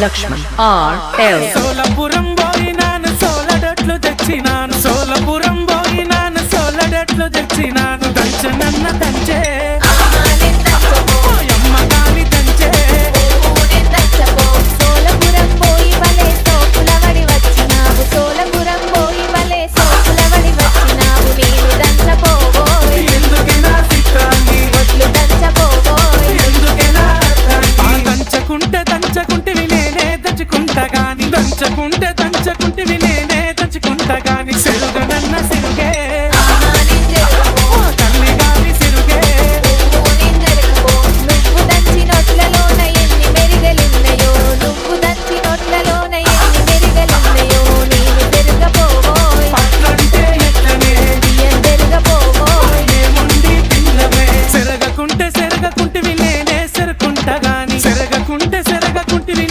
Laxman RL సోలపురం పోయినాను సోలడట్లు తెచ్చినాను సోలపురం పోయినాను సోలడట్లు తెచ్చినాను దంచనన్న దంచే అమ్మ కాని దంచే సోలపురం పోయి వలే సోకులవడి వచ్చినావు సోలపురం పోయి వలే సోకులవడి వచ్చినావు నేను దంచపోవోయ్ ఎందుకెలా చిత్రాన్ని ఒట్లు దంచపోవోయ్ ఎందుకెలా దంచకుంటే నేనే దంచుకుంటా గాని దంచకుంటే నేనే దంచుకుంటా గాని సెరుగనన్న సెరుగే తల్లి గాని సెరుగే నువ్వు దంచి నోట్లలోన ఎన్ని మెరిగలున్నాయో నువ్వు దంచి నోట్లలోన ఎన్ని మెరిగలున్నాయో నేను పెరుగపోవోయ్ పట్లంటే ఎట్లనే బియ్యం పెరుగపోవోయ్ ఏముండి పిల్లవే సెరగకుంటే నేనే సెరుకుంటా గాని సెరగకుంటే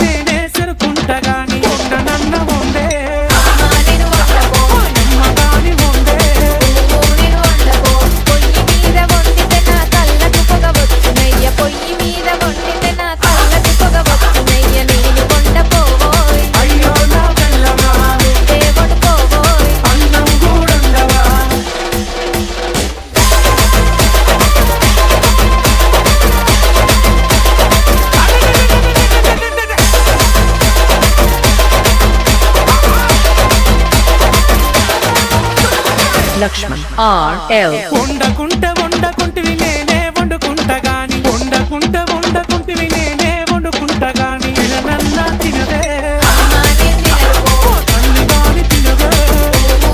నేనే సెరుకుంటా గాని ఉండనన్న ఉండే నేను వండపో అమ్మ గాని ఉండే నేను వండపో పొయ్యి మీద వండితే నా కళ్ళకు పొగ వచ్చునయ్య పొయ్యి మీద వండితే నా కళ్ళకు పొగ వచ్చునయ్య నేను వండపోవోయ్ అయ్యో నా వెళ్ళవా నువ్వే వండుకోవోయ్ అన్నం కూడండవా లక్ష్మణ్ RL వండకుంటే నేనే వండుకుంటా గాని వండకుంటే నేనే వండుకుంటా గాని తిననన్నా తినదే నేను తినరుపో తల్లి గాని తినదే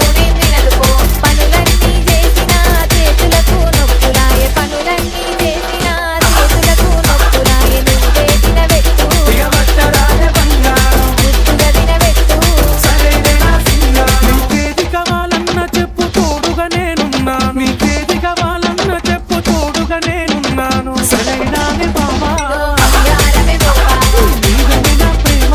నేను తినరుపో పనులన్నీ చేసిన చేతులకు నొప్పులాయే పనులన్నీ చేసిన చేతులకు నొప్పులాయే నువ్వే తినబెట్టు దిగబట్టరాలే బంగారం ముద్దుగా తినబెట్టు సరేనే నా సింగారం నీకేది కావాలన్నా చెప్పు తోడుగా నేనున్నాను నీకేది కావాలన్నా చెప్పు తోడుగా నేనున్నాను సరైనానే బామా బంగారమే బొమ్మ నీదని నా ప్రేమ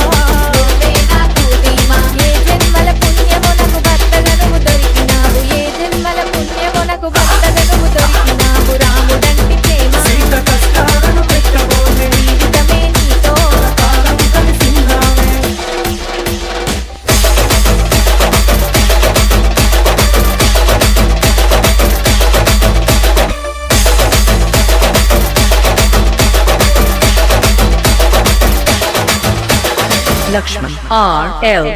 నువ్వే నాకు ధీమా ఏ జన్మల పుణ్యమునకు భర్తగా నువ్వు దొరికినావు ఏ జన్మల పుణ్యమునకు భర్తగా నువ్వు దొరికినావు రాముడంటి ప్రేమ సీత కష్టాలను పెట్టబోలే జీవితమే నీతో కాలం కలిసిందామే లక్ష్మణ్ RL